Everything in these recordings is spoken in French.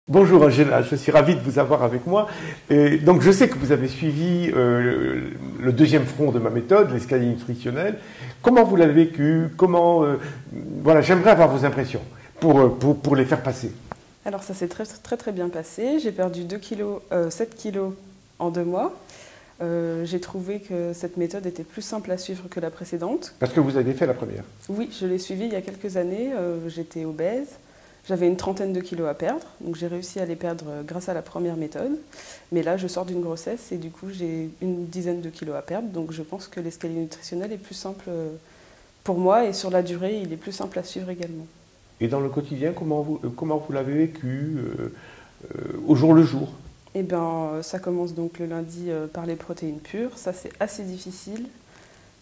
Bonjour Angela, je suis ravi de vous avoir avec moi. Et donc je sais que vous avez suivi le deuxième front de ma méthode, l'escalier nutritionnel. Comment vous l'avez vécu? Voilà, j'aimerais avoir vos impressions pour les faire passer. Alors ça s'est très bien passé. J'ai perdu 7 kilos en 2 mois. J'ai trouvé que cette méthode était plus simple à suivre que la précédente. Parce que vous avez fait la première. Oui, je l'ai suivie il y a quelques années. J'étais obèse. J'avais une trentaine de kilos à perdre, donc j'ai réussi à les perdre grâce à la première méthode. Mais là, je sors d'une grossesse et du coup, j'ai une dizaine de kilos à perdre. Donc je pense que l'escalier nutritionnel est plus simple pour moi et sur la durée, il est plus simple à suivre également. Et dans le quotidien, comment vous l'avez vécu au jour le jour? Eh bien, ça commence donc le lundi par les protéines pures. Ça, c'est assez difficile.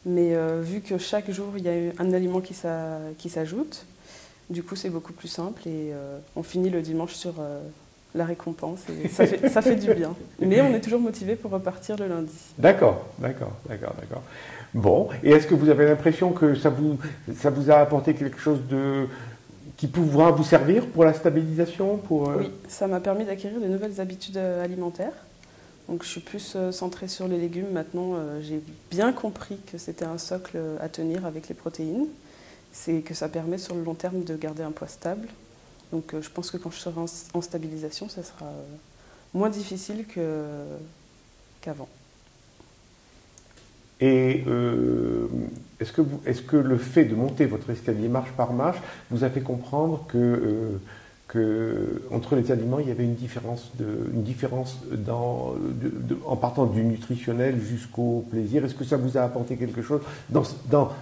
Mais vu que chaque jour, il y a un aliment qui s'ajoute, du coup, c'est beaucoup plus simple et on finit le dimanche sur la récompense et ça fait du bien. Mais on est toujours motivé pour repartir le lundi. D'accord. Bon, et est-ce que vous avez l'impression que ça vous a apporté quelque chose qui pourra vous servir pour la stabilisation Oui, ça m'a permis d'acquérir de nouvelles habitudes alimentaires. Donc je suis plus centrée sur les légumes maintenant. J'ai bien compris que c'était un socle à tenir avec les protéines. C'est que ça permet sur le long terme de garder un poids stable. Donc je pense que quand je serai en stabilisation, ça sera moins difficile qu'avant. Et est-ce que le fait de monter votre escalier marche par marche vous a fait comprendre que entre les aliments, il y avait une différence en partant du nutritionnel jusqu'au plaisir? Est-ce que ça vous a apporté quelque chose dans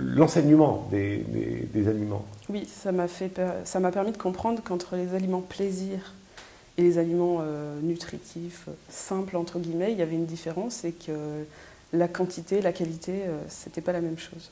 l'enseignement des aliments? Oui, ça m'a permis de comprendre qu'entre les aliments plaisir et les aliments nutritifs, simples entre guillemets, il y avait une différence et que la quantité, la qualité, c'était pas la même chose.